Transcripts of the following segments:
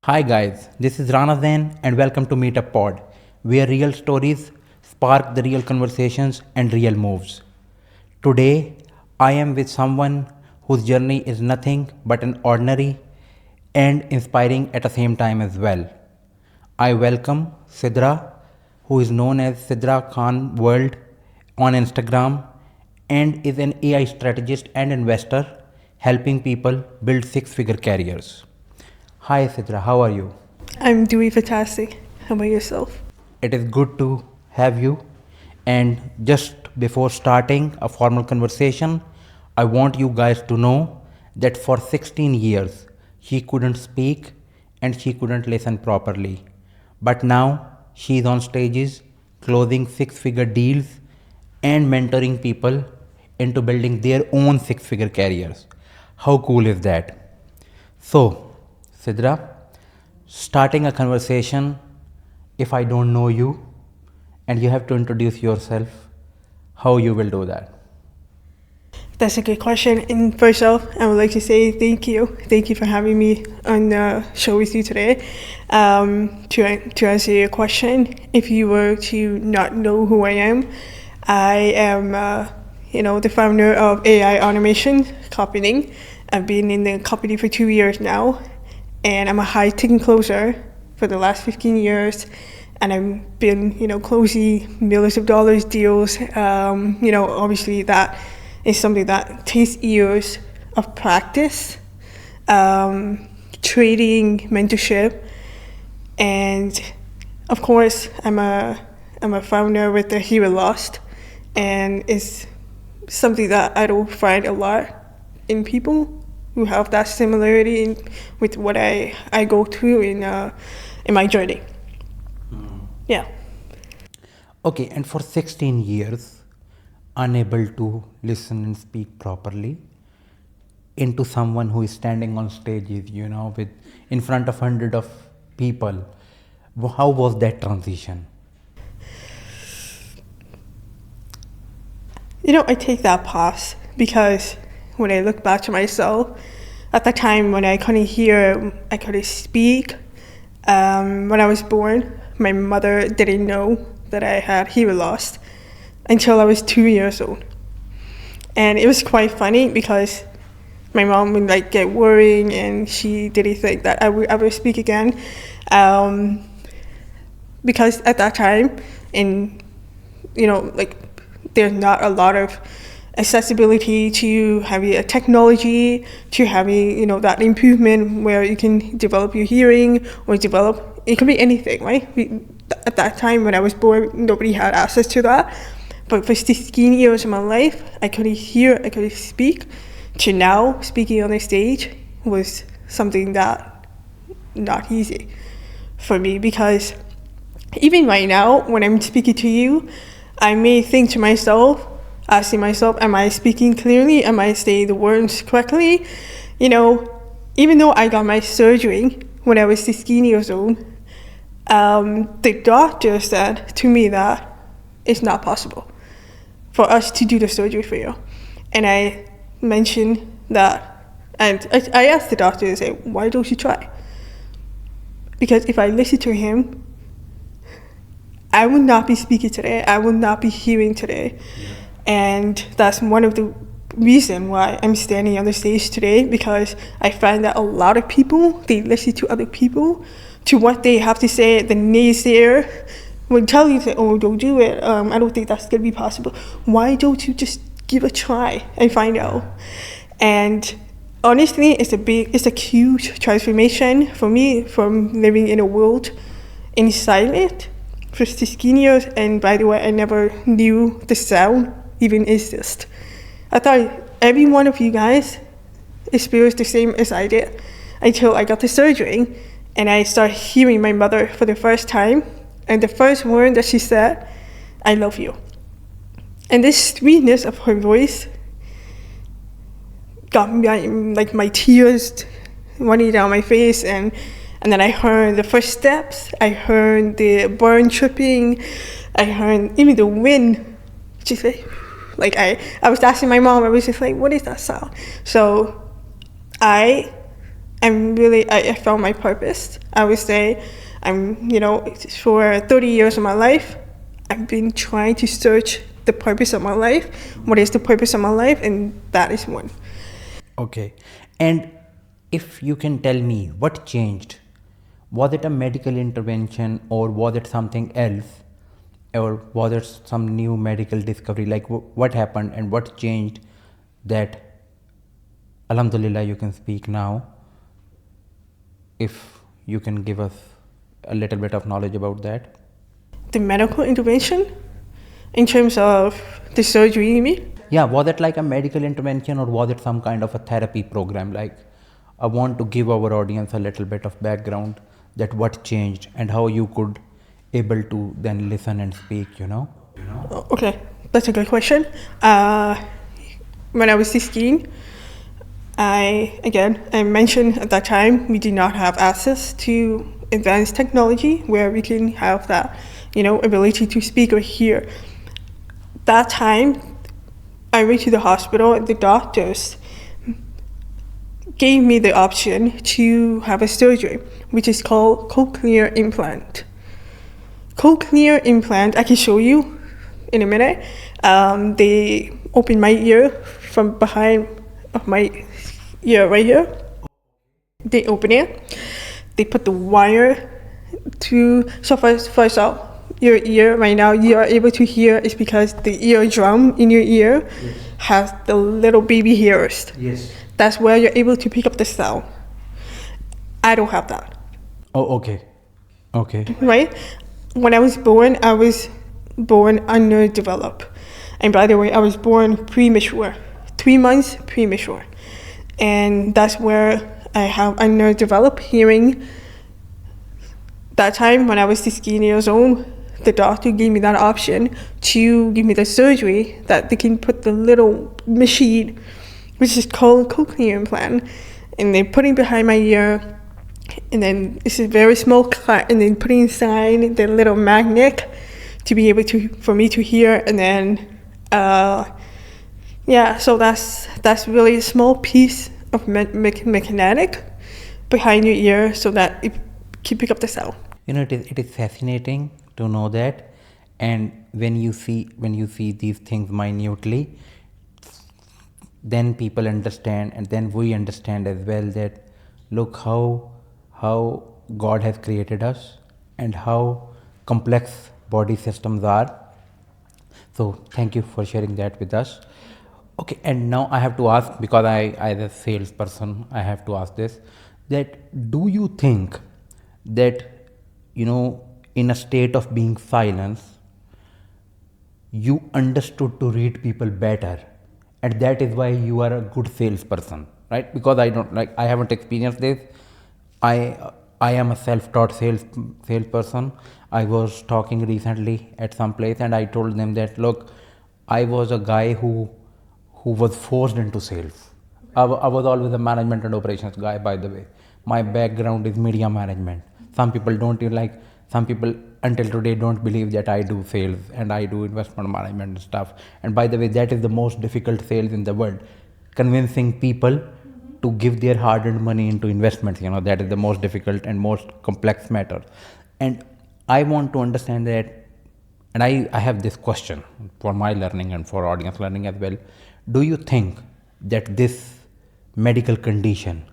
Hi guys, this is Rana Zain and welcome to Meetup Pod, where real stories spark the real conversations and real moves. Today, I am with someone whose journey is nothing but an ordinary and inspiring at the same time as well. I welcome Sidra, who is known as Sidra Khan World on Instagram and is an AI strategist and investor helping people build six-figure careers. Hi Sidra, how are you? I'm doing fantastic. How about yourself? It is good to have you. And just before starting a formal conversation, I want you guys to know that for 16 years she couldn't speak and she couldn't listen properly. But now she is on stages closing six figure deals and mentoring people into building their own six figure careers. How cool is that? So, Sidra, starting a conversation, if I don't know you and you have to introduce yourself, how you will do that? That's a good question. And first off, I would like to say thank you. Thank you for having me on the show with you today. To answer your question, if you were to not know who I am, the founder of AI Automation Company. I've been in the company for 2 years now, and I'm a high-ticket closer for the last 15 years. And I've been, closing millions of dollars deals. Obviously that is something that takes years of practice, trading, mentorship, and of course, I'm a founder with the Hero Lost, and it's something that I don't find a lot in people who have that similarity with what I go through in my journey. Yeah. Okay, and for 16 years, unable to listen and speak properly, into someone who is standing on stages, with in front of hundred of people, how was that transition? I take that pause because when I look back to myself, at the time when I couldn't hear, I couldn't speak, when I was born, my mother didn't know that I had hearing loss until I was 2 years old. And it was quite funny because my mom would get worried and she didn't think that I would ever speak again. Because at that time, there's not a lot of accessibility to having a technology, to having, that improvement where you can develop your hearing or it can be anything, right? At that time when I was born, nobody had access to that. But for 16 years of my life, I couldn't hear, I couldn't speak. To now, speaking on the stage was something that not easy for me because even right now, when I'm speaking to you, I may think to myself, asking myself, am I speaking clearly? Am I saying the words correctly? Even though I got my surgery when I was 16 years old, the doctor said to me that it's not possible for us to do the surgery for you. And I mentioned that, and I asked the doctor to say, why don't you try? Because if I listen to him, I would not be speaking today. I would not be hearing today. Yeah. And that's one of the reasons why I'm standing on the stage today, because I find that a lot of people, they listen to other people, to what they have to say. The naysayer will tell you, say, oh, don't do it. I don't think that's going to be possible. Why don't you just give a try and find out? And honestly, it's a huge transformation for me from living in a world in silence for 16 years. And by the way, I never knew the sound even exist. I thought every one of you guys experienced the same as I did until I got the surgery and I started hearing my mother for the first time. And the first word that she said, I love you. And this sweetness of her voice got me, my tears running down my face. And then I heard the first steps. I heard the bird chirping. I heard even the wind. Just I was asking my mom, I was just like, what is that sound? So I I found my purpose. I would say for 30 years of my life, I've been trying to search the purpose of my life. What is the purpose of my life? And that is one. Okay. And if you can tell me what changed, was it a medical intervention or was it something else? Or was it some new medical discovery? Like what happened and what changed that, Alhamdulillah, you can speak now? If you can give us a little bit of knowledge about that. The medical intervention in terms of the surgery, you mean? Yeah, was it like a medical intervention or was it some kind of a therapy program? Like, I want to give our audience a little bit of background that what changed and how you could able to then listen and speak. Okay, that's a good question. When I was 16, I mentioned at that time we did not have access to advanced technology where we can have that, ability to speak or hear. That time, I went to the hospital and the doctors gave me the option to have a surgery, which is called cochlear implant. Cochlear implant, I can show you in a minute. They open my ear from behind of my ear right here. They open it. They put the wire so first off, your ear right now, you are able to hear is because the eardrum in your ear has the little baby hairs. Yes. That's where you're able to pick up the sound. I don't have that. Oh, okay. Okay. Right? When I was born underdeveloped. And by the way, I was born premature, 3 months premature. And that's where I have underdeveloped hearing. That time when I was 16 years old, the doctor gave me that option to give me the surgery that they can put the little machine, which is called cochlear implant, and they put it behind my ear, and then it's a very small cut, and then put inside the little magnet to be able for me to hear, and then so that's really a small piece of magnetic behind your ear so that it can pick up the sound. It is fascinating to know that, and when you see these things minutely, then people understand, and then we understand as well that look how God has created us and how complex body systems are. So thank you for sharing that with us. Okay, and now I have to ask, because I as a salesperson, I have to ask this, that do you think that in a state of being silence, you understood to read people better, and that is why you are a good salesperson, right? Because I haven't experienced this. I am a self-taught salesperson. I was talking recently at some place and I told them that look, I was a guy who was forced into sales. I was always a management and operations guy, by the way. My background is media management. Some people until today don't believe that I do sales and I do investment management and stuff. And by the way, that is the most difficult sales in the world. Convincing people to give their hard-earned money into investments, that is the most difficult and most complex matter. And I want to understand that, and I have this question for my learning and for audience learning as well. Do you think that this medical condition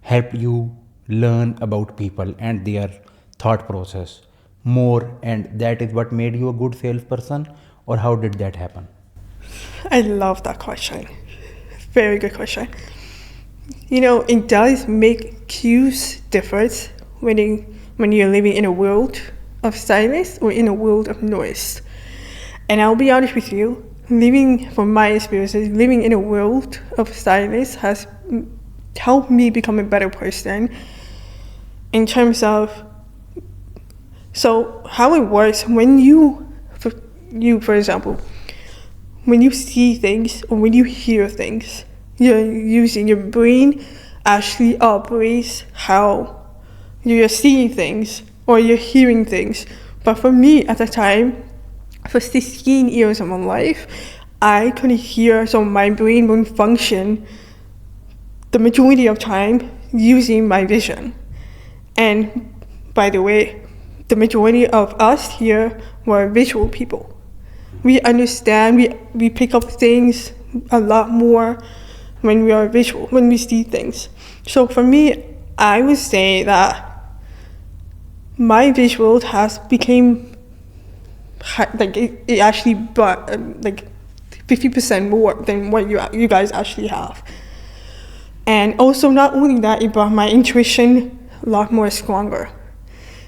helped you learn about people and their thought process more, and that is what made you a good salesperson, or how did that happen? I love that question. Very good question. It does make huge difference when you're living in a world of silence or in a world of noise. And I'll be honest with you, from my experiences, living in a world of silence has helped me become a better person in terms of, so how it works when for example, when you see things or when you hear things, you're using your brain actually operates how you're seeing things or you're hearing things. But for me at the time, for 16 years of my life, I couldn't hear, so my brain wouldn't function the majority of time using my vision. And by the way, the majority of us here were visual people. We understand, we pick up things a lot more when we are visual, when we see things. So for me, I would say that my visual has became like it actually brought like 50% more than what you guys actually have. And also not only that, it brought my intuition a lot more stronger.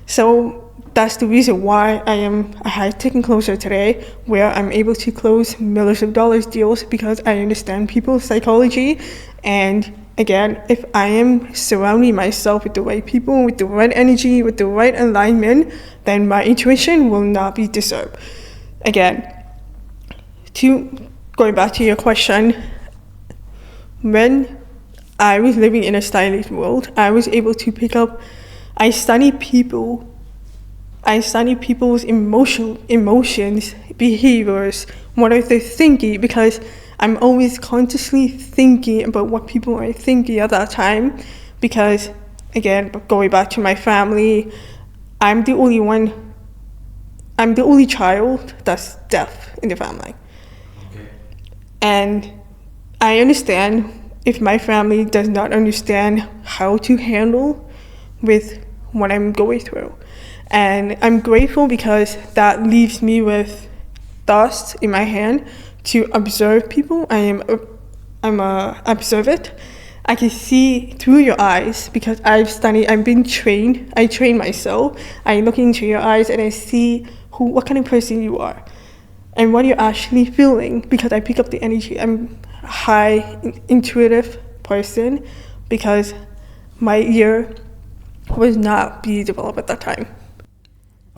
So that's the reason why I am a high-tech closer today, where I'm able to close millions of dollars deals, because I understand people's psychology. And again, if I am surrounding myself with the right people, with the right energy, with the right alignment, then my intuition will not be disturbed. Again, going back to your question, when I was living in a stylish world, I was able to pick up, I study people's emotions, behaviors, what are they thinking, because I'm always consciously thinking about what people are thinking at that time. Because again, going back to my family, I'm the only child that's deaf in the family. Okay. And I understand if my family does not understand how to handle with what I'm going through. And I'm grateful because that leaves me with thoughts in my hand to observe people. I'm observant. I can see through your eyes because I've been trained. I train myself. I look into your eyes and I see what kind of person you are and what you're actually feeling, because I pick up the energy. I'm a high intuitive person because my ear was not being developed at that time.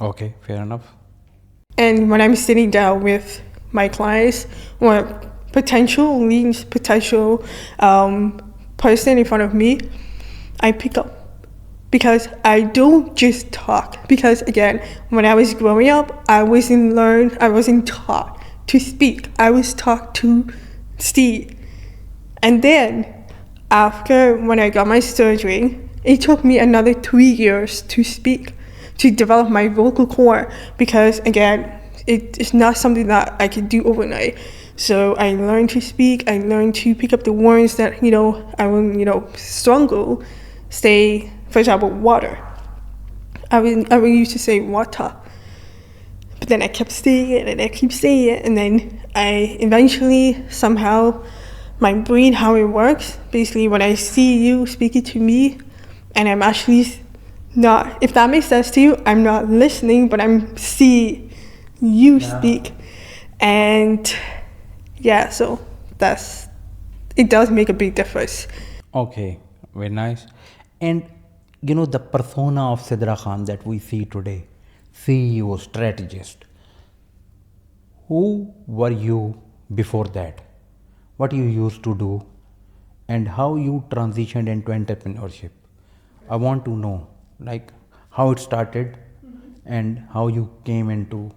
Okay, fair enough. And when I'm sitting down with my clients or potential person in front of me, I pick up, because I don't just talk. Because again, when I was growing up, I wasn't taught to speak. I was taught to see. And then after when I got my surgery, it took me another 3 years to speak, to develop my vocal cord, because again, it's not something that I can do overnight. So I learned to speak, I learned to pick up the words that, I will, struggle, say, for example, water. I would used to say water, but then I kept saying it and I keep saying it, and then I eventually, somehow, my brain, how it works, basically when I see you speaking to me, and I'm actually not, if that makes sense to you, I'm not listening, but I'm seeing you speak. And yeah, so it does make a big difference. Okay, very nice. And the persona of Sidra Khan that we see today, CEO, strategist, who were you before that? What you used to do and how you transitioned into entrepreneurship? I want to know, like, how it started and how you came into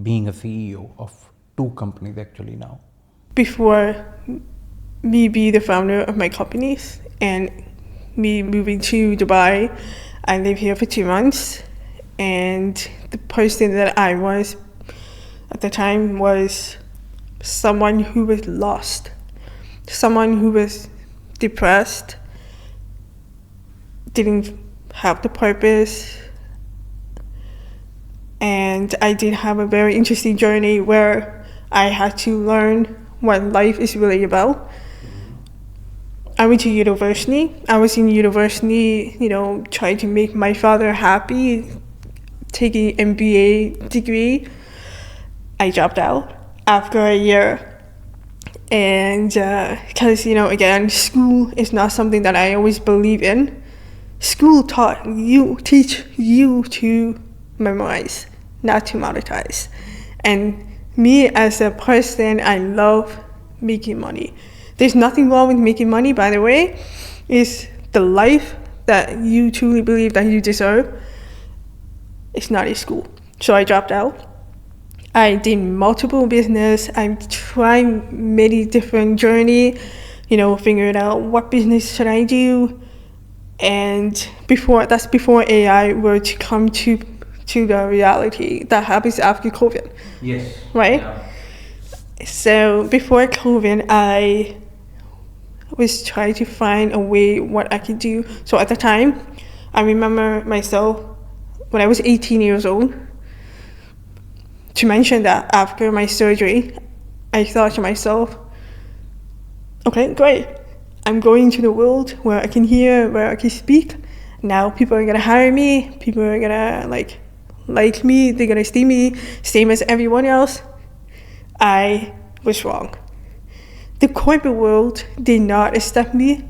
being a CEO of 2 companies actually now. Before me be the founder of my companies and me moving to Dubai, I lived here for 2 months, and the person that I was at the time was someone who was lost, someone who was depressed, didn't have the purpose. And I did have a very interesting journey where I had to learn what life is really about. I went to university. I was in university, trying to make my father happy, taking an MBA degree. I dropped out after a year. And because, again, school is not something that I always believe in. School teach you to memorize, not to monetize. And me as a person, I love making money. There's nothing wrong with making money, by the way. It's the life that you truly believe that you deserve. It's not a school. So I dropped out. I did multiple business. I tried many different journey, figuring out what business should I do. And before AI were to come to the reality that happens after COVID, Yes. right? Yeah. So before COVID, I was trying to find a way what I could do. So at the time, I remember myself when I was 18 years old. To mention that after my surgery, I thought to myself, okay, great. I'm going to the world where I can hear, where I can speak. Now people are gonna hire me. People are gonna like me. They're gonna see me same as everyone else. I was wrong. The corporate world did not accept me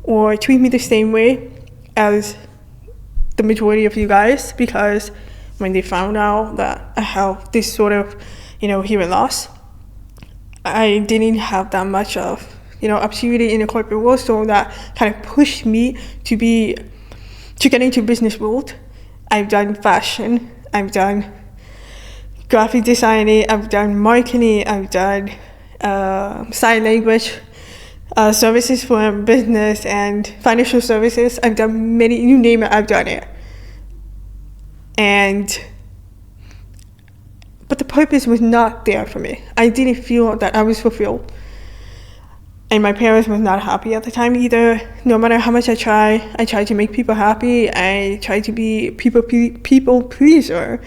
or treat me the same way as the majority of you guys, because when they found out that I have this sort of, hearing loss, I didn't have that much of, opportunity in the corporate world, so that kind of pushed me to get into business world. I've done fashion, I've done graphic designing, I've done marketing, I've done sign language services for business and financial services. I've done many, you name it, I've done it. But the purpose was not there for me. I didn't feel that I was fulfilled. And my parents were not happy at the time either. No matter how much I tried to make people happy. I tried to be people pleaser,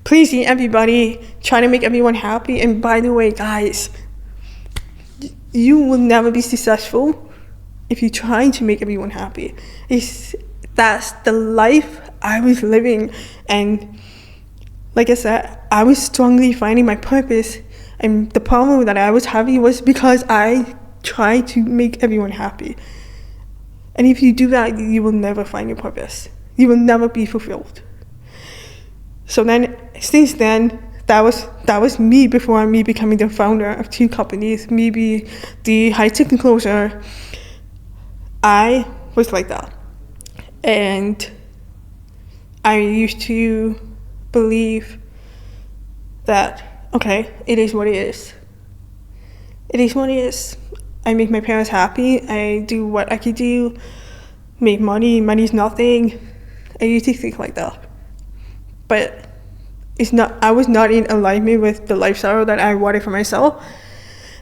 pleasing everybody, trying to make everyone happy. And by the way, guys, you will never be successful if you're trying to make everyone happy. That's the life I was living. And like I said, I was strongly finding my purpose. And the problem that I was having was because I tried to make everyone happy. And if you do that, you will never find your purpose. You will never be fulfilled. So then, since then, that was me before me becoming the founder of 2 companies, me be the high-tech closer. I was like that. And I used to believe that, okay, it is what it is. It is what it is. I make my parents happy. I do what I could do. Make money. Money's nothing. I used to think like that. But I was not in alignment with the lifestyle that I wanted for myself.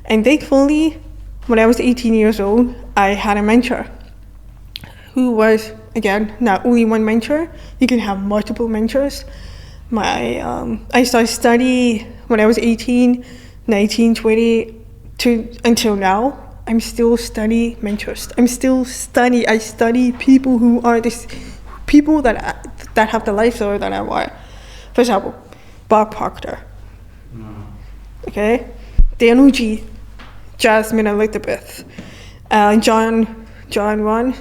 And thankfully, when I was 18 years old, I had a mentor who was, again, not only one mentor. You can have multiple mentors. I started study when I was 18, 19, 20, until now. I'm still study mentors. I study people who are people that have the lifestyle that I want. For example, Bob Proctor. Okay? Daniel G. Jasmine Elizabeth. John Ron,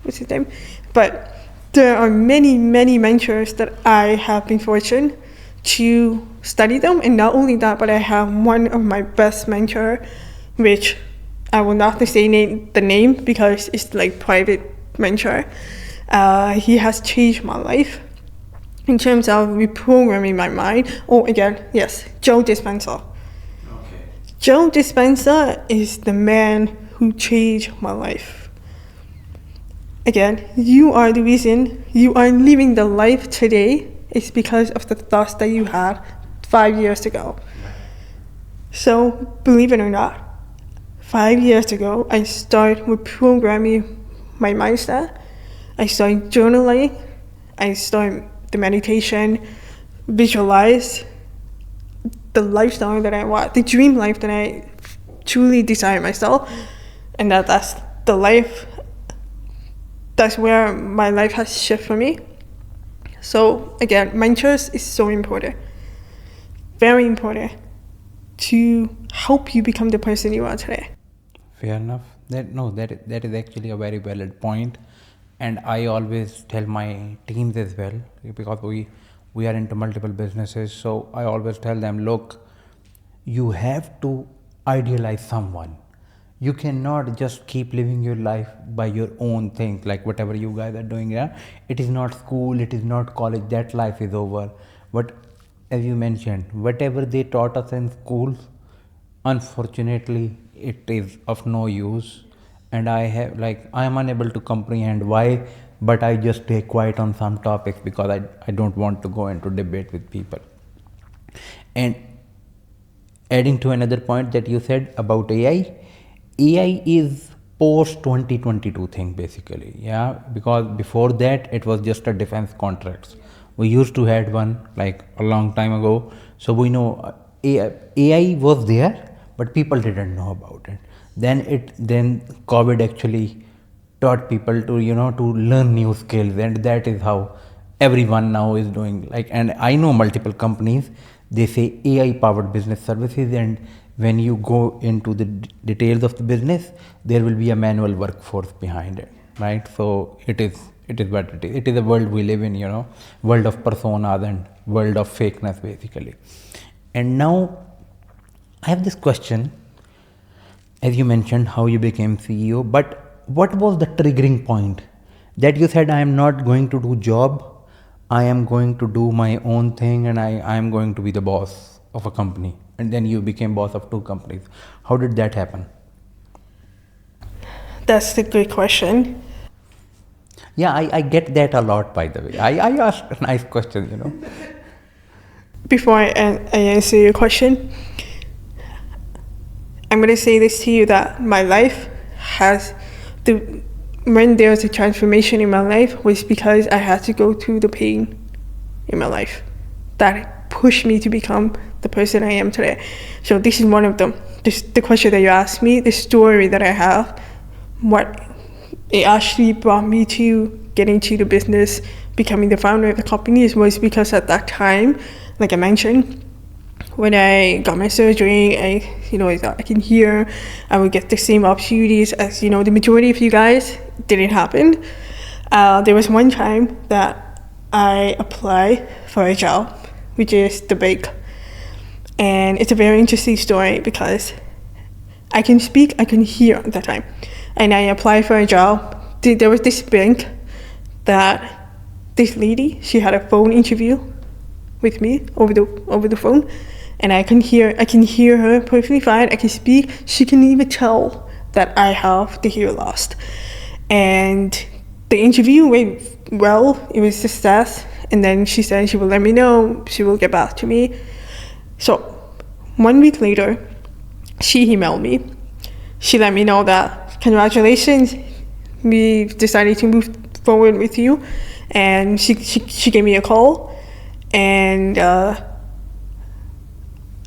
what's his name? But there are many, many mentors that I have been fortunate to study them. And not only that, but I have one of my best mentor, which I will not say the name because it's like private mentor. He has changed my life in terms of reprogramming my mind. Oh, again, yes, Joe Dispenza. Okay. Joe Dispenza is the man who changed my life. Again, you are the reason you are living the life today. It's because of the thoughts that you had 5 years ago. So, believe it or not, 5 years ago, I started reprogramming my mindset. I started journaling. I started the meditation, visualize the lifestyle that I want, the dream life that I truly desire myself. And that's the life, that's where my life has shifted for me. So again, mentors is so important, very important, to help you become the person you are today. Fair enough. That is actually a very valid point, and I always tell my teams as well, because we are into multiple businesses. So I always tell them, look, you have to idealize someone. You cannot just keep living your life by your own things, like whatever you guys are doing. Yeah, it is not school, it is not college. That life is over. But as you mentioned, whatever they taught us in schools, unfortunately it is of no use. And I am unable to comprehend why but I just stay quiet on some topics because I don't want to go into debate with people. And adding to another point that you said about AI is post 2022 thing basically, yeah, because before that it was just a defense contracts. We used to had one like a long time ago, so we know AI was there, but people didn't know about it. Then COVID actually taught people to to learn new skills, and that is how everyone now is doing. Like, and I know multiple companies, they say AI powered business services, and when you go into the details of the business, there will be a manual workforce behind it, right? So it is what it is. It is a world we live in, world of personas and world of fakeness basically. And now I have this question. As you mentioned how you became CEO, but what was the triggering point that you said, I am not going to do job, I am going to do my own thing, and I am going to be the boss of a company, and then you became boss of 2 companies. How did that happen? That's a good question. Yeah, I get that a lot, by the way. I ask nice questions. Before I answer your question, I'm going to say this to you, that my life when there's a transformation in my life was because I had to go through the pain in my life that pushed me to become the person I am today. So this is one of them. The question that you asked me, the story that I have, what it actually brought me to getting into the business, becoming the founder of the company, was because at that time, like I mentioned, when I got my surgery, I thought I can hear, I would get the same opportunities as, the majority of you guys. Didn't happen. There was one time that I applied for a job, which is the bank. And it's a very interesting story because I can speak, I can hear at that time. And I applied for a job. There was this bank that this lady, she had a phone interview with me over the phone. And I can hear her perfectly fine. I can speak. She can even tell that I have the hearing loss. And the interview went well. It was a success. And then she said she will let me know. She will get back to me. So 1 week later, she emailed me. She let me know that congratulations, we've decided to move forward with you. And she gave me a call. And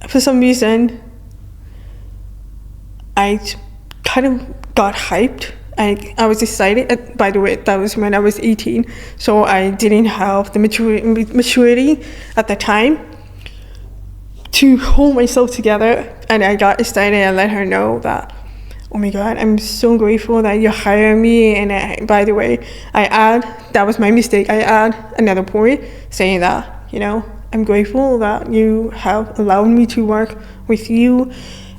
for some reason, I kind of got hyped. I was excited. By the way, that was when I was 18, so I didn't have the maturity at the time to hold myself together. And I got excited and let her know that, oh my God, I'm so grateful that you hired me. And by the way, that was my mistake. I add another point saying that, I'm grateful that you have allowed me to work with you.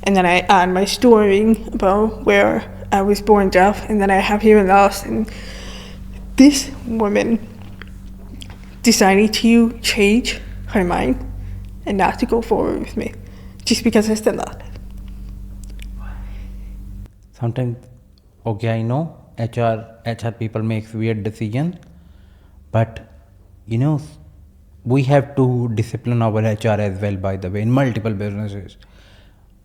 And then I add my story about where I was born deaf and then I have hearing loss. And this woman decided to change her mind and not to go forward with me just because I said that. Sometimes, okay, I know HR people make weird decisions, but we have to discipline our HR as well, by the way, in multiple businesses.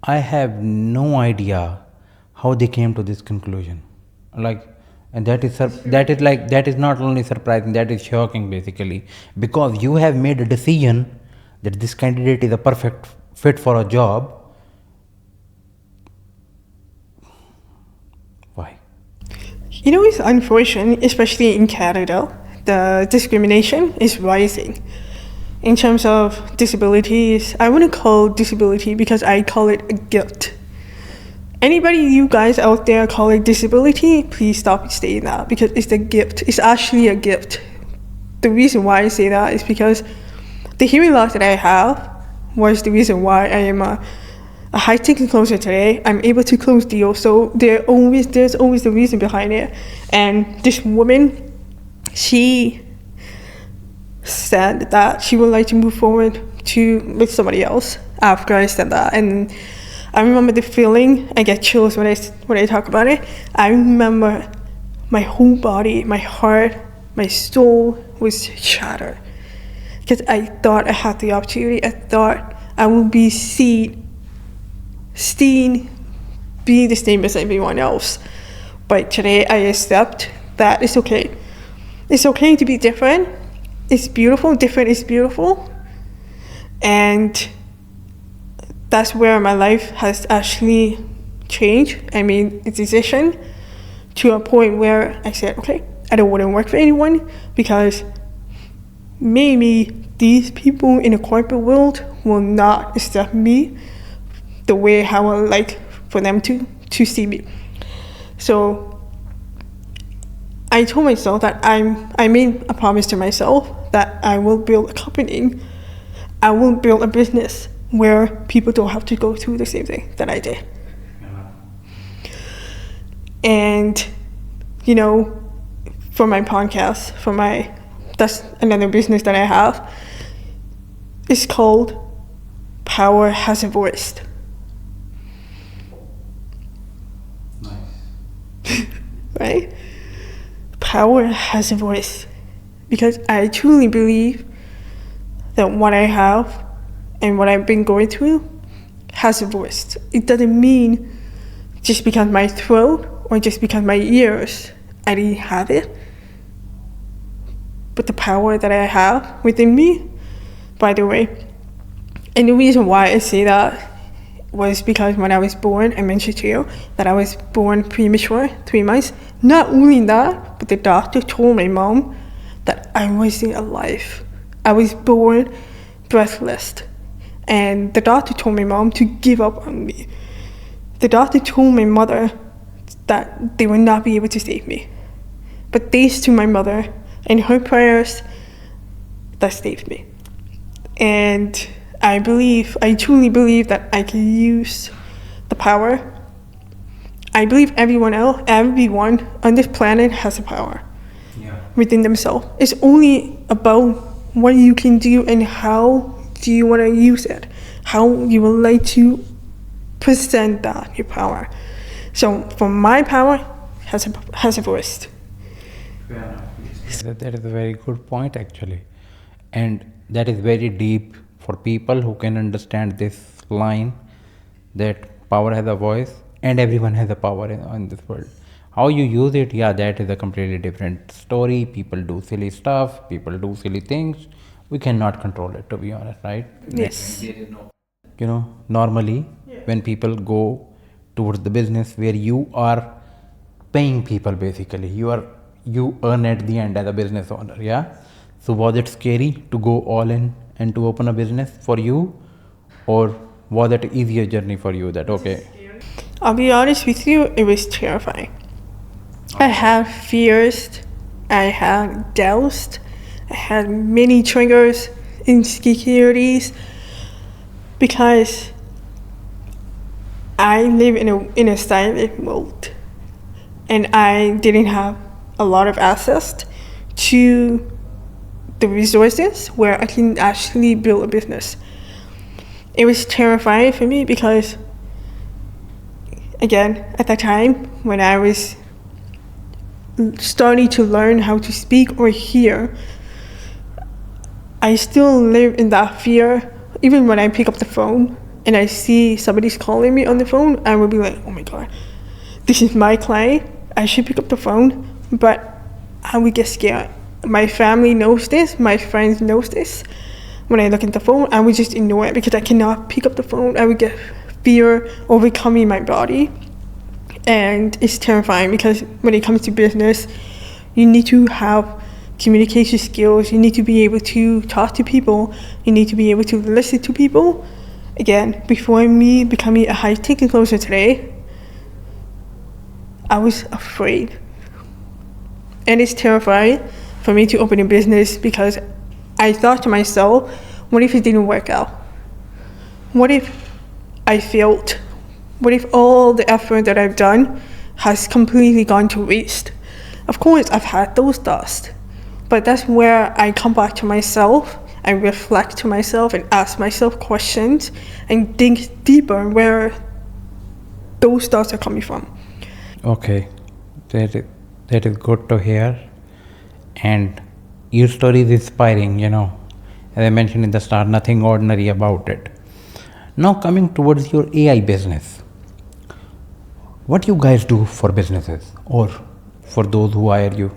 I have no idea how they came to this conclusion. And that is not only surprising, that is shocking basically, because you have made a decision that this candidate is a perfect fit for a job. Why? It's unfortunate, especially in Canada, the discrimination is rising. In terms of disabilities, I wouldn't call it disability because I call it a gift. Anybody, you guys out there call it disability, please stop saying that because it's a gift. It's actually a gift. The reason why I say that is because the hearing loss that I have was the reason why I am a high-ticket closer today. I'm able to close deals, so there's always the reason behind it. And this woman, she said that she would like to move forward with somebody else after I said that. And I remember the feeling. I get chills when I talk about it. I remember my whole body, my heart my soul was shattered. Because I thought I had the opportunity. I thought I would be seen being the same as everyone else. But today I accept that it's okay. It's okay to be different. It's beautiful. Different is beautiful. And that's where my life has actually changed. I made a decision to a point where I said, okay, I don't want to work for anyone because maybe these people in the corporate world will not accept me the way how I would like for them to see me. So I told myself that I made a promise to myself that I will build a company. I will build a business where people don't have to go through the same thing that I did. And, you know, for my podcast, that's another business that I have. It's called Power Has a Voice. Nice. Right? Power has a voice. Because I truly believe that what I have and what I've been going through has a voice. It doesn't mean just because my throat or just because my ears, I didn't have it. But the power that I have within me, by the way. And the reason why I say that was because when I was born, I mentioned to you that I was born premature, 3 months. Not only that, but the doctor told my mom that I wasn't alive. I was born breathless. And the doctor told my mom to give up on me. The doctor told my mother that they would not be able to save me. But thanks to my mother and her prayers, that saved me. And I truly believe that I can use the power. I believe everyone on this planet has a power within themselves. It's only about what you can do and how do you want to use it, how you would like to present that, your power. So for my power has a voice. That is a very good point actually. And that is very deep for people who can understand this line that power has a voice and everyone has a power in this world. How you use it, that is a completely different story. People do silly stuff, people do silly things. We cannot control it, to be honest, right? Yes. You know, normally when people go towards the business where you are paying people, basically you earn at the end as a business owner. So was it scary to go all in and to open a business for you, or was it easier journey for you that okay? I'll be honest with you, it was terrifying. I had fears, I had doubts, I had many triggers, insecurities, because I live in a silent world, and I didn't have a lot of access to the resources where I can actually build a business. It was terrifying for me because, again, at that time when I was starting to learn how to speak or hear, I still live in that fear. Even when I pick up the phone and I see somebody's calling me on the phone, I will be like, oh my God, this is my client. I should pick up the phone, but I would get scared. My family knows this, my friends knows this. When I look at the phone, I would just ignore it because I cannot pick up the phone. I would get fear overcoming my body. And it's terrifying because when it comes to business, you need to have communication skills. You need to be able to talk to people. You need to be able to listen to people. Again, before me becoming a high-tech influencer today, I was afraid. And it's terrifying for me to open a business because I thought to myself, what if it didn't work out? What if I failed? What if all the effort that I've done has completely gone to waste? Of course, I've had those thoughts, but that's where I come back to myself, I reflect to myself and ask myself questions and think deeper where those thoughts are coming from. Okay, that is good to hear. and your story is inspiring, as I mentioned in the start, nothing ordinary about it. Now coming towards your AI business, what you guys do for businesses or for those who hire you?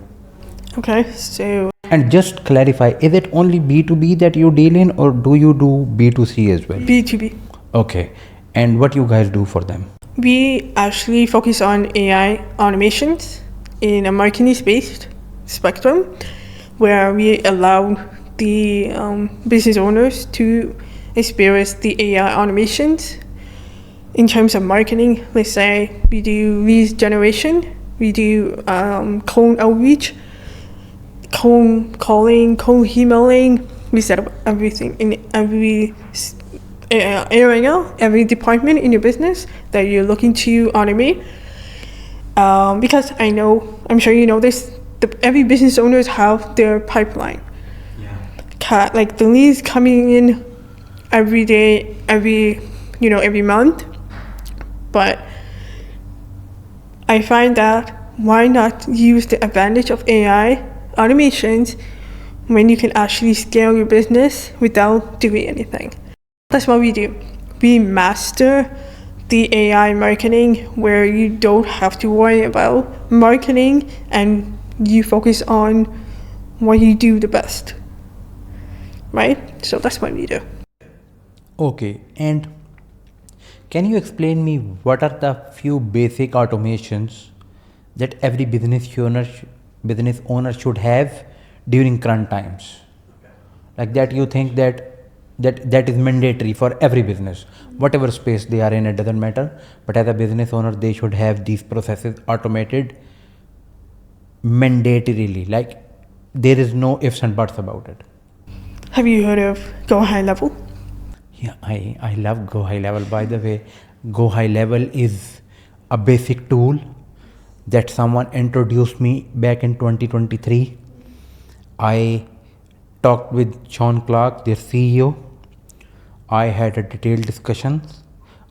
Okay, so And just clarify, is it only B2B that you deal in, or do you do B2C as well? B2B. Okay, and what you guys do for them? We actually focus on AI automations in a marketing-based spectrum, where we allow the business owners to experience the AI automations in terms of marketing. Let's say we do lead generation, we do cold outreach, cold calling, cold emailing. We set up everything in every area, every department in your business that you're looking to automate. Because I'm sure you know this, every business owners have their pipeline. Yeah. Like the leads coming in every day, every month. But I find that why not use the advantage of AI automations when you can actually scale your business without doing anything. That's what we do. We master the AI marketing where you don't have to worry about marketing and you focus on what you do the best. Right? So that's what we do. Okay, and can you explain me what are the few basic automations that every business owner should have during current times? Like that you think that is mandatory for every business, whatever space they are in, it doesn't matter, but as a business owner they should have these processes automated mandatorily, like there is no ifs and buts about it. Have you heard of Go High Level? Yeah, I love Go High Level. By the way, Go High Level is a basic tool that someone introduced me back in 2023. I talked with Sean Clark, their CEO. I had a detailed discussion.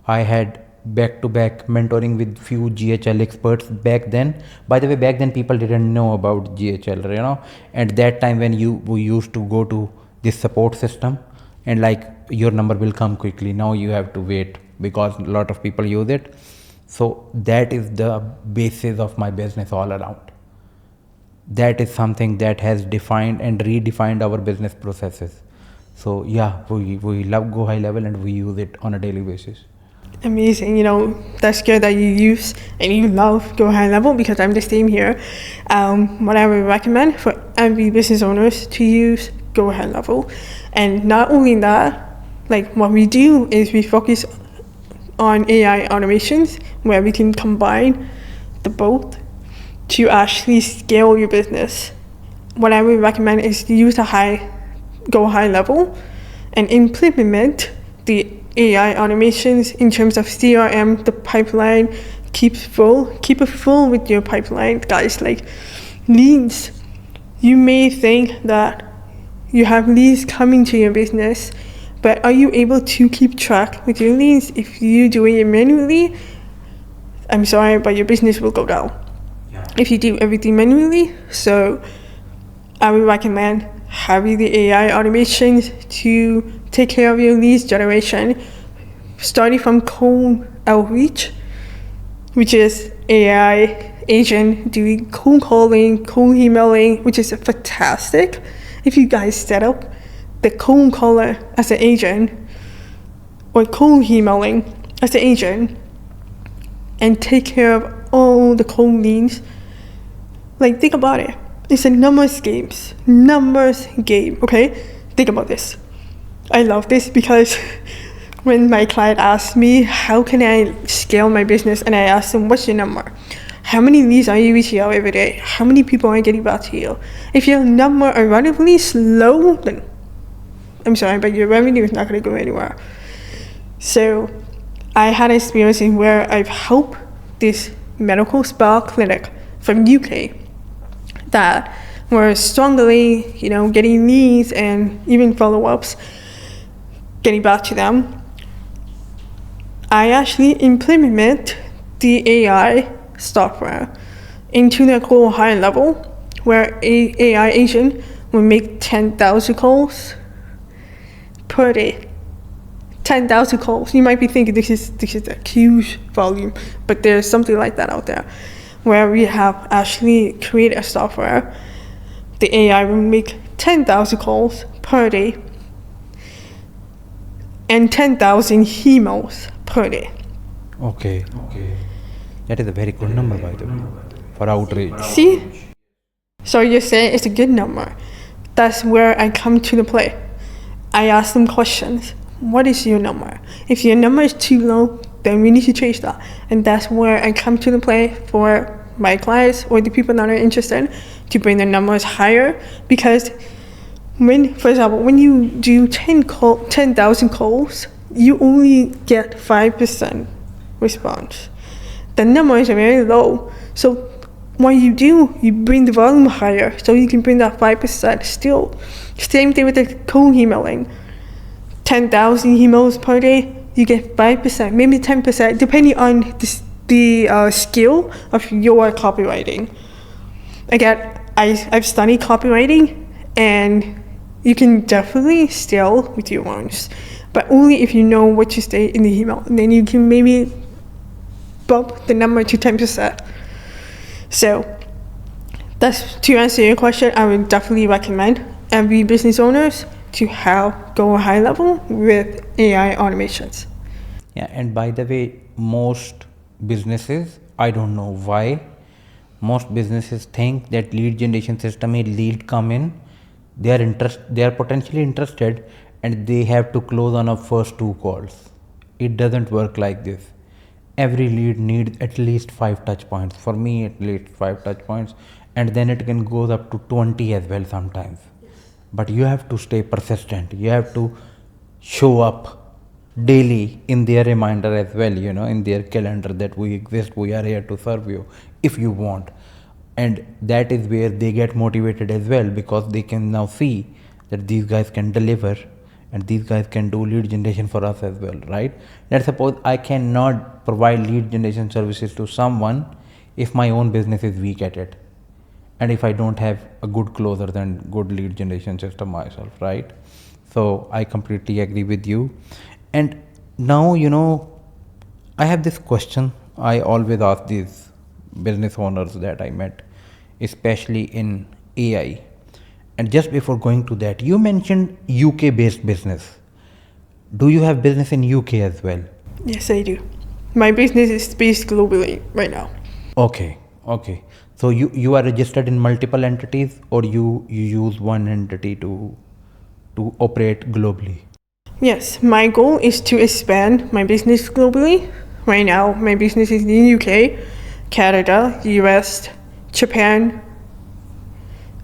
I had back-to-back mentoring with few GHL experts back then. By the way, back then people didn't know about GHL, At that time when we used to go to this support system and like your number will come quickly. Now you have to wait because a lot of people use it. So that is the basis of my business all around. That is something that has defined and redefined our business processes. So yeah, we love Go High Level and we use it on a daily basis. Amazing. That's good that you use and you love Go High Level, because I'm the same here. What I would recommend for every business owners to use Go High Level. And not only that, like what we do is we focus on AI automations where we can combine the both to actually scale your business. What I would recommend is to use Go High Level and implement the AI automations in terms of CRM, the pipeline, keep it full with your pipeline, guys. Like leads, you may think that you have leads coming to your business, but are you able to keep track with your leads? If you're doing it manually, I'm sorry, but your business will go down. Yeah. If you do everything manually, so I would recommend having the AI automations to take care of your leads generation, starting from cold outreach, which is AI agent doing cold calling, cold emailing, which is fantastic. If you guys set up the cold caller as an agent or cold emailing as an agent and take care of all the cold leads, like think about it. It's a numbers game, okay? Think about this. I love this because when my client asks me, how can I scale my business? And I ask them, what's your number? How many leads are you reaching out every day? How many people are getting back to you? If your number are relatively slow, then I'm sorry, but your revenue is not going to go anywhere. So I had an experience in where I've helped this medical spa clinic from UK that were strongly, getting leads and even follow-ups, getting back to them. I actually implement the AI software into the Go High Level where a AI agent will make 10,000 calls per day. 10,000 calls. You might be thinking this is a huge volume, but there's something like that out there, where we have actually created a software. The AI will make 10,000 calls per day and 10,000 emails per day. Okay. That is a very good number, by the way, for outreach. See? So you're saying it's a good number. That's where I come to the play. I ask them questions. What is your number? If your number is too low, then we need to change that. And that's where I come to the play for my clients or the people that are interested to bring their numbers higher. Because for example, when you do 10,000 calls, you only get 5% response. The numbers are very low. So what you do, you bring the volume higher so you can bring that 5% still. Same thing with the cold emailing. 10,000 emails per day, you get 5%, maybe 10%, depending on the skill of your copywriting. Again, I've studied copywriting, and you can definitely scale with your ones, but only if you know what to say in the email. And then you can maybe bump the number to 10%. So that's to answer your question. I would definitely recommend every business owners to go high level with AI automations. Yeah, and by the way, most businesses, I don't know why, most businesses think that lead generation system is lead come in, they are potentially interested, and they have to close on a first 2 calls. It doesn't work like this. Every lead needs at least 5 touch points. For me, at least 5 touch points, and then it can go up to 20 as well sometimes. But you have to stay persistent. You have to show up daily in their reminder as well, in their calendar, that we exist, we are here to serve you if you want. And that is where they get motivated as well, because they can now see that these guys can deliver and these guys can do lead generation for us as well, right? Let's suppose I cannot provide lead generation services to someone if my own business is weak at it, and if I don't have a good closer than good lead generation system myself, right? So I completely agree with you. And now, I have this question I always ask these business owners that I met, especially in AI. And just before going to that, you mentioned UK based business. Do you have business in UK as well? Yes, I do. My business is based globally right now. Okay. So you are registered in multiple entities, or you use one entity to operate globally? Yes, my goal is to expand my business globally. Right now, my business is in the UK, Canada, US, Japan,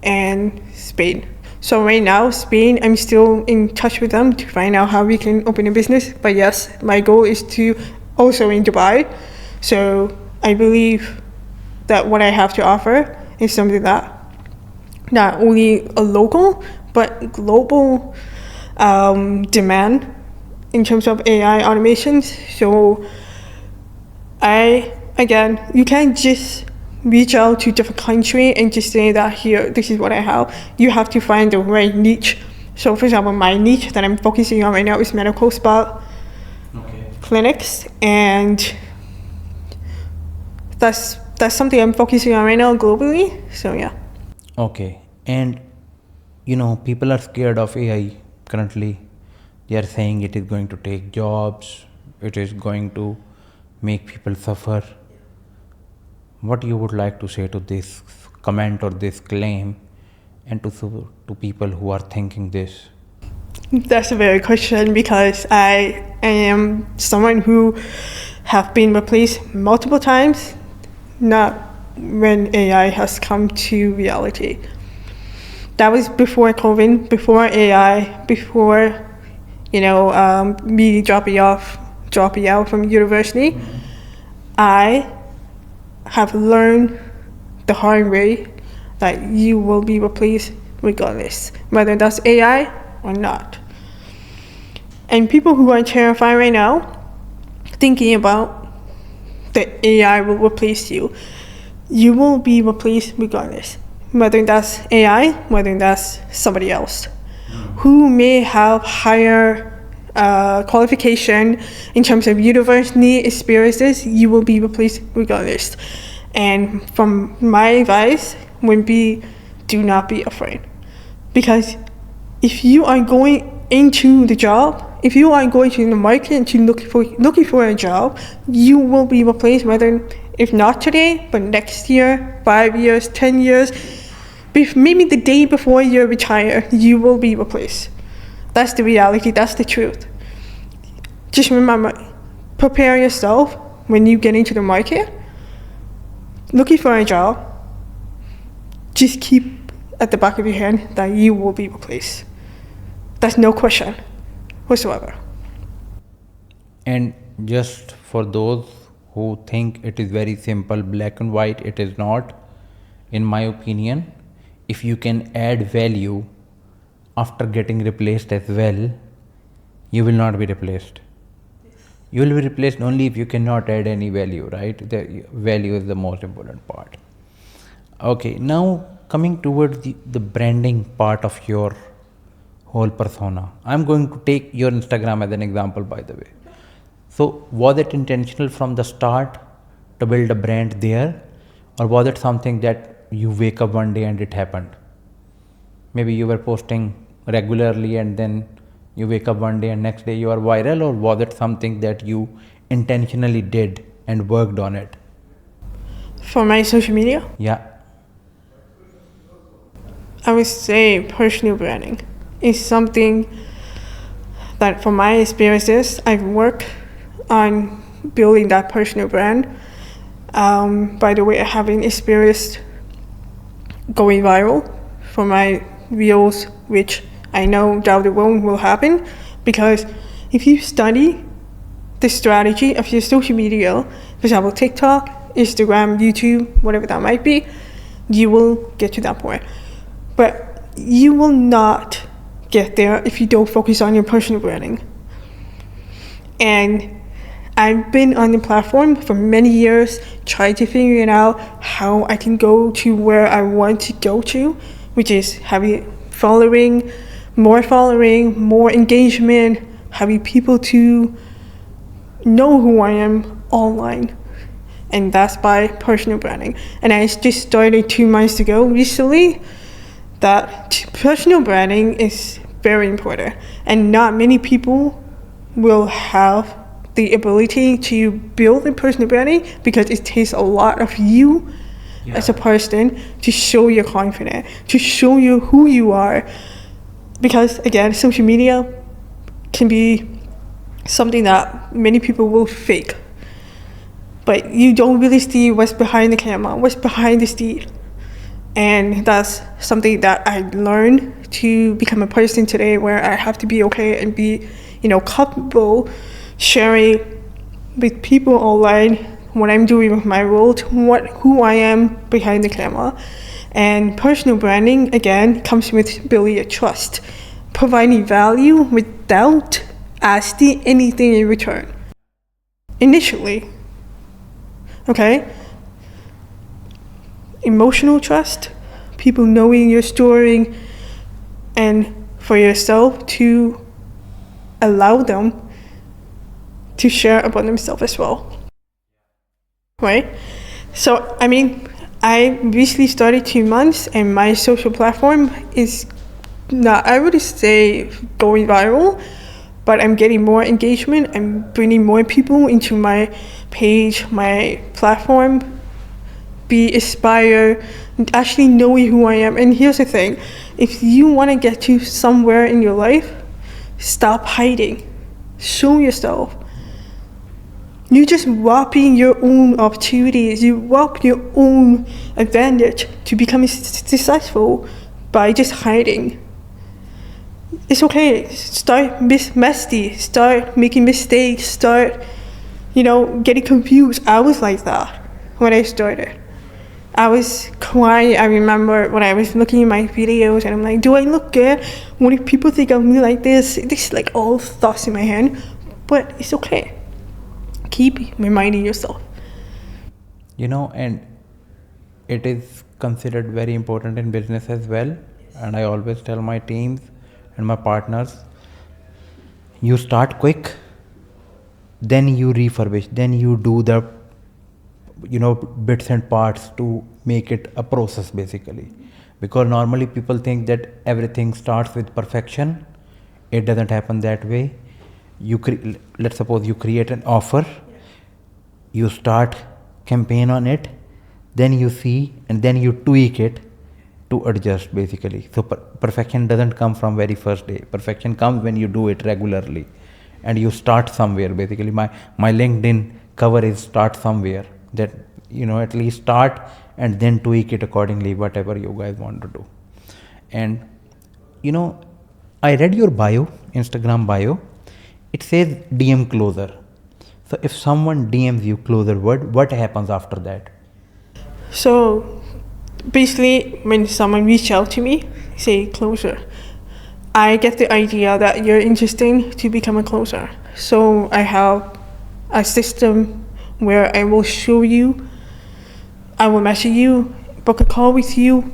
and Spain. So right now, Spain, I'm still in touch with them to find out how we can open a business. But yes, my goal is to also in Dubai. So I believe that what I have to offer is something that not only a local, but global demand in terms of AI automations. So you can't just reach out to different country and just say that here, this is what I have. You have to find the right niche. So for example, my niche that I'm focusing on right now is medical spa clinics, and that's something I'm focusing on right now globally. So yeah. Okay. And people are scared of AI currently. They are saying it is going to take jobs, it is going to make people suffer. What you would like to say to this comment or this claim, and to people who are thinking this? That's a very good question, because I am someone who have been replaced multiple times, not when AI has come to reality. That was before COVID, before AI, before me dropping out from university. I have learned the hard way that you will be replaced regardless, whether that's AI or not. And people who are terrified right now, thinking about that AI will replace you, you will be replaced regardless. whether that's AI, whether that's somebody else, who may have higher qualification in terms of university experiences, you will be replaced regardless. And from my advice would be, do not be afraid. Because if you are going into the job, if you are going to the market to looking for a job, you will be replaced, whether if not today, but next year, 5 years, 10 years, maybe the day before you retire, you will be replaced. That's the reality, that's the truth. Just remember, prepare yourself when you get into the market, looking for a job, just keep at the back of your head that you will be replaced. That's no question whatsoever. And just for those who think it is very simple, black and white, it is not. In my opinion, if you can add value after getting replaced as well, you will not be replaced. You will be replaced only if you cannot add any value, right? The value is the most important part. Okay, now coming towards the branding part of your whole persona. I'm going to take your Instagram as an example, by the way. So was it intentional from the start to build a brand there, or was it something that you wake up one day and it happened? Maybe you were posting regularly and then you wake up one day and next day you are viral, or was it something that you intentionally did and worked on it? For my social media, Yeah. I would say personal branding is something that, from my experiences, I've worked on building that personal brand. By the way, I haven't experienced going viral for my reels, which I know down the road will happen, because if you study the strategy of your social media, for example, TikTok, Instagram, YouTube, whatever that might be, you will get to that point. But you will not get there if you don't focus on your personal branding. And I've been on the platform for many years, trying to figure it out how I can go to where I want to go to, which is having more engagement, having people to know who I am online. And that's by personal branding. And I just started 2 months ago recently that personal branding is very important, and not many people will have the ability to build a personal branding, because it takes a lot of you as a person to show you're confident, to show you who you are. Because again, social media can be something that many people will fake, but you don't really see what's behind the camera, what's behind the scene. And that's something that I learned to become a person today, where I have to be okay and be, comfortable sharing with people online what I'm doing with my world, who I am behind the camera. And personal branding, again, comes with building a trust, providing value without asking anything in return. Initially, okay? Emotional trust, people knowing your story, and for yourself to allow them to share about themselves as well, right? So, I recently started 2 months, and my social platform is not, I would say, going viral, but I'm getting more engagement. I'm bringing more people into my page, my platform, be inspired, actually knowing who I am. And here's the thing, if you want to get to somewhere in your life, stop hiding, show yourself. You're just robbing your own opportunities, you rob your own advantage to become successful by just hiding. It's okay, start messy, start making mistakes, start, getting confused. I was like that when I started. I was crying. I remember when I was looking at my videos and I'm like, do I look good? What if people think of me like this? This is like all thoughts in my head, but it's okay. Keep reminding yourself. And it is considered very important in business as well. And I always tell my teams and my partners, you start quick, then you refurbish, then you do the bits and parts to make it a process basically. Because normally people think that everything starts with perfection. It doesn't happen that way. Let's suppose you create an offer, you start campaign on it, then you see and then you tweak it to adjust basically. So perfection doesn't come from very first day. Perfection comes when you do it regularly and you start somewhere basically. My LinkedIn cover is start somewhere, that at least start and then tweak it accordingly, whatever you guys want to do. And I read your bio, Instagram bio. It says DM closer. So if someone DMs you closer, what happens after that? So basically, when someone reaches out to me, say closer, I get the idea that you're interested to become a closer. So I have a system where I will show you, I will message you, book a call with you,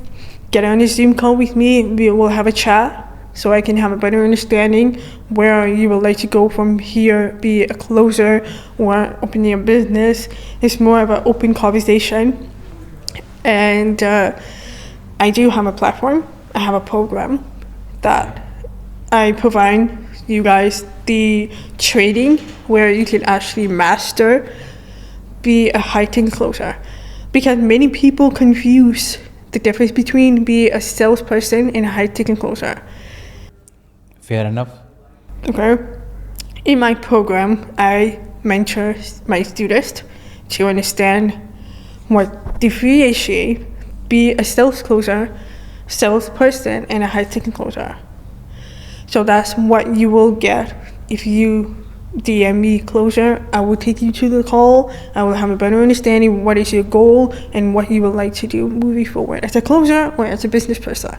get on a Zoom call with me, we will have a chat so I can have a better understanding where you would like to go from here, be a closer or opening a business. It's more of an open conversation. And I do have a platform, I have a program that I provide you guys the training where you can actually master, be a high-ticket closer. Because many people confuse the difference between being a salesperson and a high-ticket closer. Fair enough. Okay. In my program, I mentor my students to understand what differentiate be a sales closer, salesperson, and a high-ticket closer. So that's what you will get if you DM me closer. I will take you to the call. I will have a better understanding what is your goal and what you would like to do moving forward as a closer or as a business person.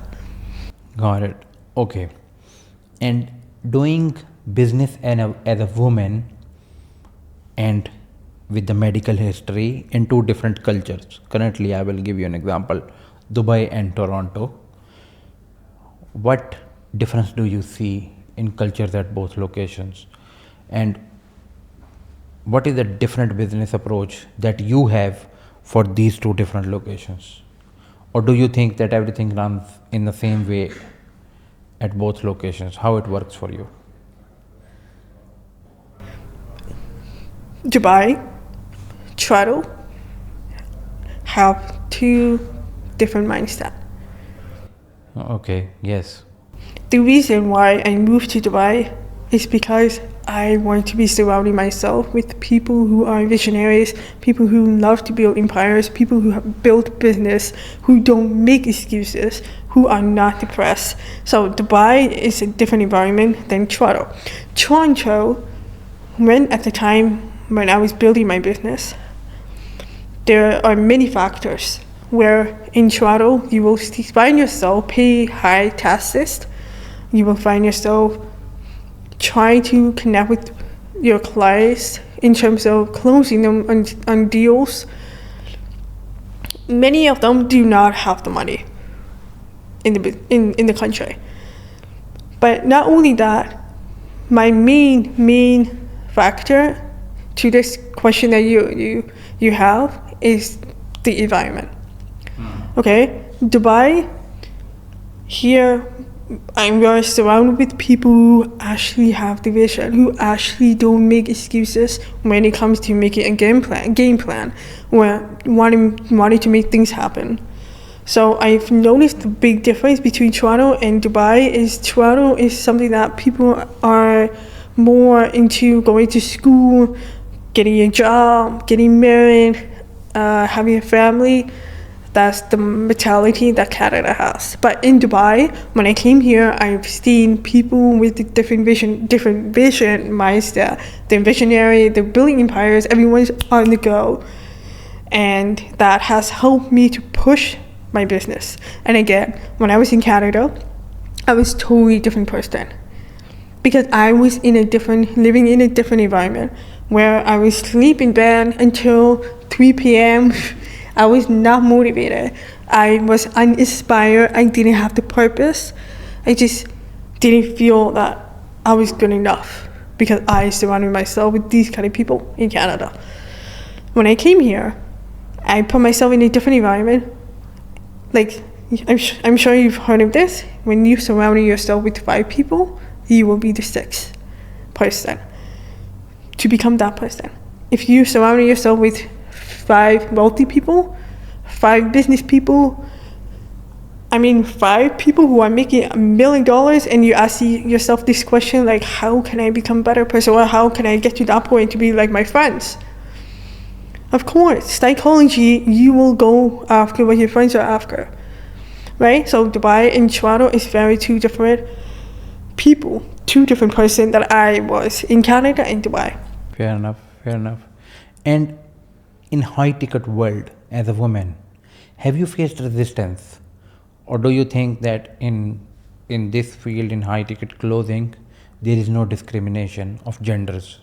Got it. Okay. And doing business as a woman and with the medical history in two different cultures. Currently, I will give you an example, Dubai and Toronto. What difference do you see in cultures at both locations? And what is the different business approach that you have for these two different locations? Or do you think that everything runs in the same way at both locations? How it works for you? Dubai, Toronto have two different mindsets. Okay, yes. The reason why I moved to Dubai is because I want to be surrounding myself with people who are visionaries, people who love to build empires, people who have built business, who don't make excuses, who are not depressed. So Dubai is a different environment than Toronto. Toronto, at the time when I was building my business, there are many factors where in Toronto you will find yourself pay high taxes. You will find yourself trying to connect with your clients in terms of closing them on deals. Many of them do not have the money in the country. But not only that, my main factor to this question that you have is the environment. Okay, Dubai, here we are surrounded with people who actually have the vision, who actually don't make excuses when it comes to making a game plan, or wanting to make things happen. So I've noticed the big difference between Toronto and Dubai is Toronto is something that people are more into going to school, getting a job, getting married, having a family. That's the mentality that Canada has. But in Dubai, when I came here, I've seen people with a different vision mindset. They're visionary, they're building empires, everyone's on the go. And that has helped me to push my business. And again, when I was in Canada, I was a totally different person. Because I was living in a different environment where I was sleep in bed until 3 p.m. I was not motivated. I was uninspired. I didn't have the purpose. I just didn't feel that I was good enough because I surrounded myself with these kind of people in Canada. When I came here, I put myself in a different environment. Like, I'm sure you've heard of this. When you surround yourself with 5 people, you will be the 6th person to become that person. If you surround yourself with 5 wealthy people, 5 business people, 5 people who are making $1 million, and you ask yourself this question, like, how can I become a better person, or how can I get to that point to be like my friends? Of course, psychology, you will go after what your friends are after, right? So Dubai and Toronto is very 2 different people, 2 different person that I was in Canada and Dubai. Fair enough. And in high-ticket world, as a woman, have you faced resistance? Or do you think that in this field, in high-ticket clothing, there is no discrimination of genders?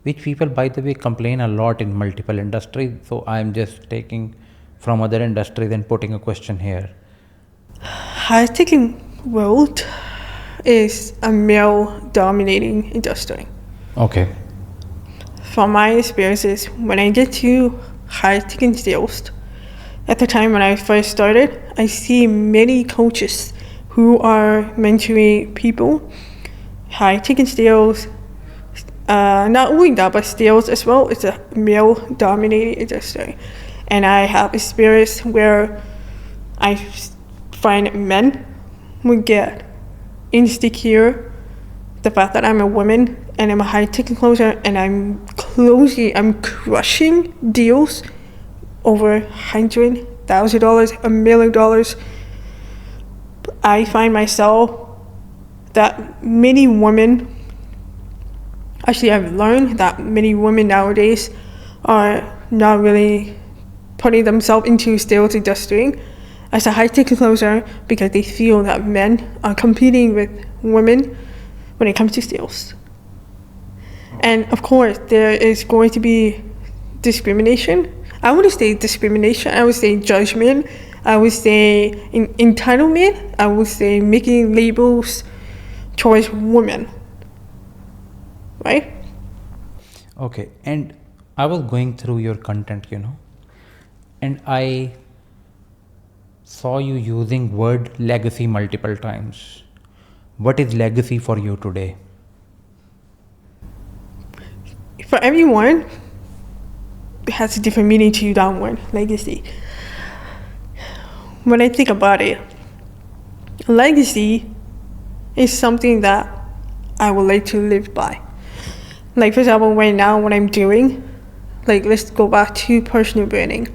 Which people, by the way, complain a lot in multiple industries. So I'm just taking from other industries and putting a question here. High-ticket world is a male-dominating industry. Okay. From my experiences, when I get to high-ticket sales, at the time when I first started, I see many coaches who are mentoring people, high-ticket sales. Not only that, but sales as well. It's a male-dominated industry, and I have experience where I find men would get insecure the fact that I'm a woman and I'm a high-ticket closer, and I'm crushing deals over $100,000, $1 million. I find myself that many women. Actually, I've learned that many women nowadays are not really putting themselves into sales industry as a high-ticket closer because they feel that men are competing with women when it comes to sales. And of course, there is going to be discrimination. I wouldn't say discrimination, I would say judgment, I would say entitlement, I would say making labels towards women. Right? Okay, and I was going through your content, and I saw you using word legacy multiple times. What is legacy for you today? For everyone, it has a different meaning to that word, legacy. When I think about it, legacy is something that I would like to live by. Like, for example, right now, what I'm doing, like, let's go back to personal branding.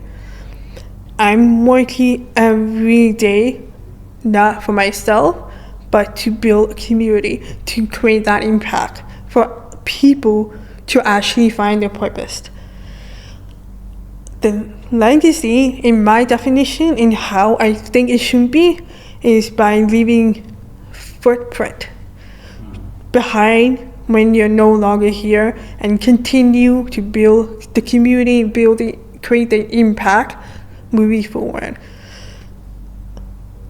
I'm working every day, not for myself, but to build a community, to create that impact for people to actually find their purpose. The legacy, in my definition, in how I think it should be, is by leaving footprint behind when you're no longer here, and continue to build the community, create the impact moving forward.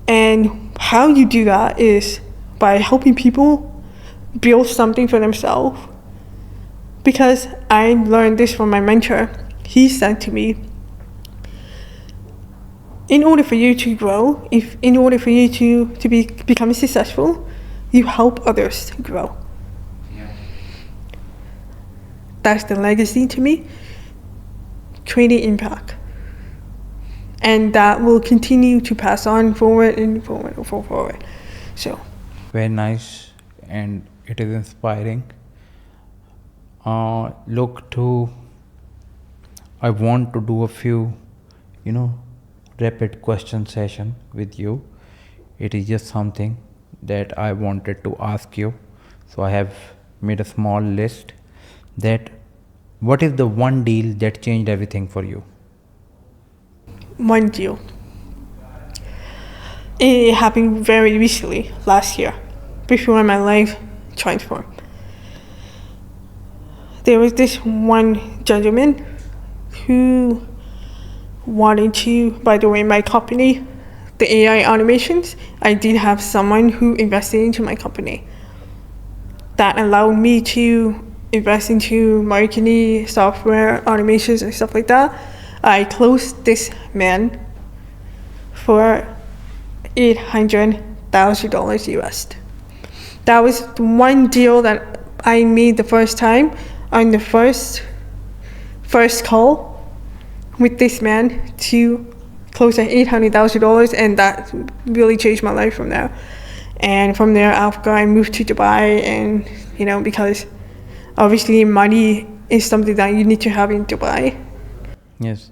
And how you do that is by helping people build something for themselves. Because I learned this from my mentor. He said to me, in order for you to grow, in order for you to become successful, you help others grow. That's the legacy to me, creating impact. And that will continue to pass on forward and forward and forward. So. Very nice, and it is inspiring. I want to do a few, rapid question session with you. It is just something that I wanted to ask you. So I have made a small list. That what is the one deal that changed everything for you? One deal. It happened very recently, last year, before my life transformed. There was this one gentleman who wanted to, by the way, my company, the AI automations, I did have someone who invested into my company. That allowed me to invest into marketing, software, automations, and stuff like that. I closed this man for $800,000 US. That was one deal that I made the first time on the first call with this man to close at $800,000, and that really changed my life from there. And from there, after I moved to Dubai, and because obviously money is something that you need to have in Dubai. Yes.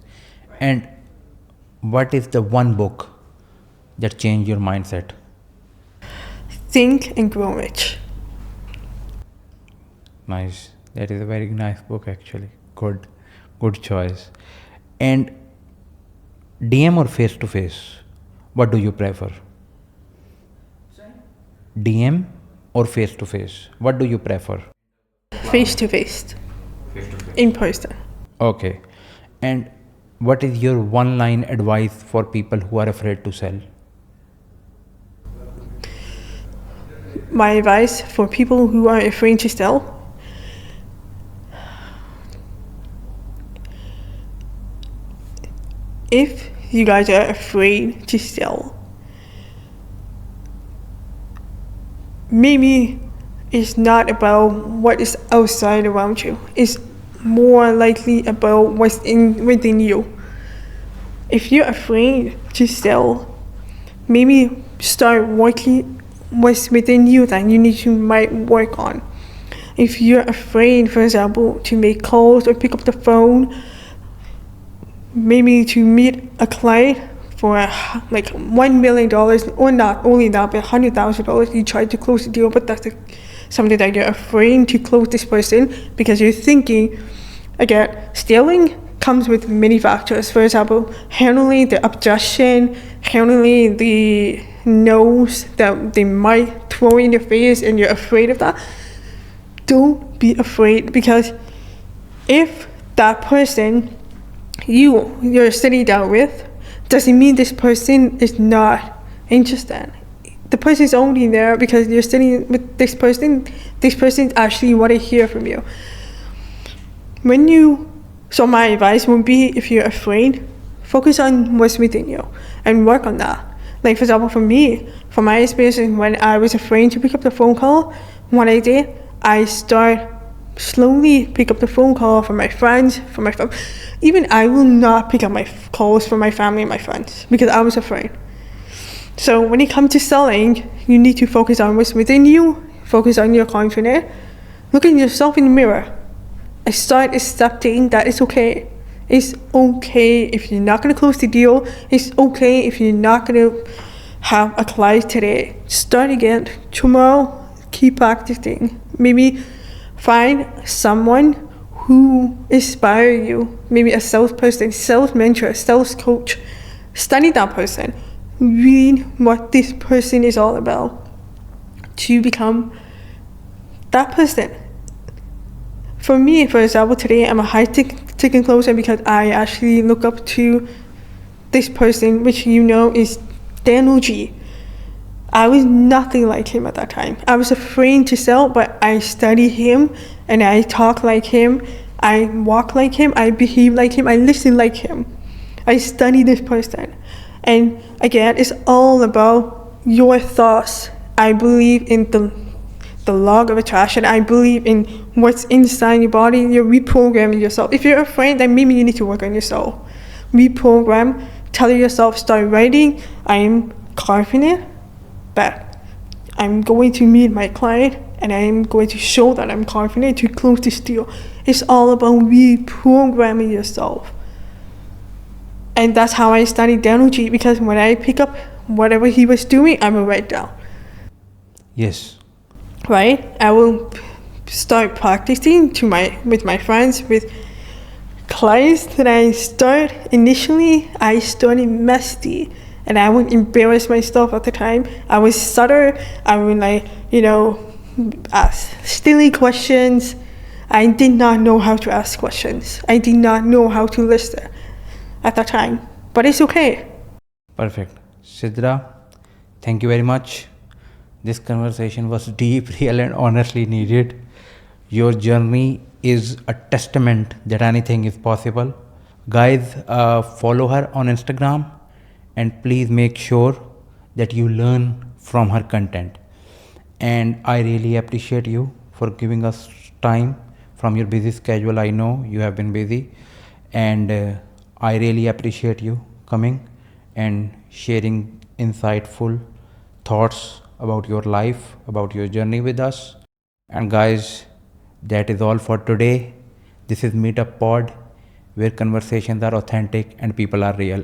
And what is the one book that changed your mindset? Think and Grow Rich. Nice. That is a very nice book, actually. Good choice. And DM or face to face? What do you prefer? DM or face to face? What do you prefer? Face to face. In person. Okay. And what is your one line advice for people who are afraid to sell? My advice for people who are afraid to sell: if you guys are afraid to sell, maybe it's not about what is outside around you. It's more likely about what's within you. If you're afraid to sell, maybe start working what's within you that you need to might work on. If you're afraid, for example, to make calls or pick up the phone, maybe to meet a client for like $1 million, or not only that, but $100,000, you try to close the deal, but that's something that you're afraid to close this person because you're thinking, again, stealing comes with many factors. For example, handling the objection, handling the no's that they might throw in your face, and you're afraid of that. Don't be afraid, because if that person you're sitting down with doesn't mean this person is not interested. The person is only there because you're sitting with this person. This person actually want to hear from you. So my advice would be, if you're afraid, focus on what's within you and work on that. Like, for example, for me, from my experience, when I was afraid to pick up the phone call, what I did, I start slowly pick up the phone call from my friends, from my family. Even I will not pick up my calls from my family and my friends because I was afraid. So when it comes to selling, you need to focus on what's within you, focus on your confidence, look at yourself in the mirror, and start accepting that it's okay. It's okay if you're not going to close the deal. It's okay if you're not going to have a client today. Start again tomorrow. Keep practicing. Maybe find someone who inspires you. Maybe a salesperson, sales mentor, sales coach. Study that person. Read what this person is all about to become that person. For me, for example, today I'm a high-ticket closer because I actually look up to this person, which is Daniel G. I was nothing like him at that time. I was afraid to sell, but I studied him, and I talk like him, I walk like him, I behave like him, I listen like him. I study this person. And again, it's all about your thoughts. I believe in the law of attraction. I believe in what's inside your body. You're reprogramming yourself. If you're afraid, then maybe you need to work on yourself. Reprogram. Tell yourself, start writing. I am confident that I'm going to meet my client, and I am going to show that I'm confident to close this deal. It's all about reprogramming yourself. And that's how I studied Daniel G, because when I pick up whatever he was doing, I will write down. Yes. Right? I will start practicing with my friends, with clients that I start. Initially, I started messy, and I would embarrass myself at the time. I would stutter. I would ask silly questions. I did not know how to ask questions. I did not know how to listen. at that time. But it's okay. Perfect. Sidra, thank you very much. This conversation was deep, real, and honestly needed. Your journey is a testament that anything is possible. Guys, follow her on Instagram and please make sure that you learn from her content. And I really appreciate you for giving us time from your busy schedule. I know you have been busy, and I really appreciate you coming and sharing insightful thoughts about your life, about your journey with us. And guys, that is all for today. This is Meetup Pod, where conversations are authentic and people are real.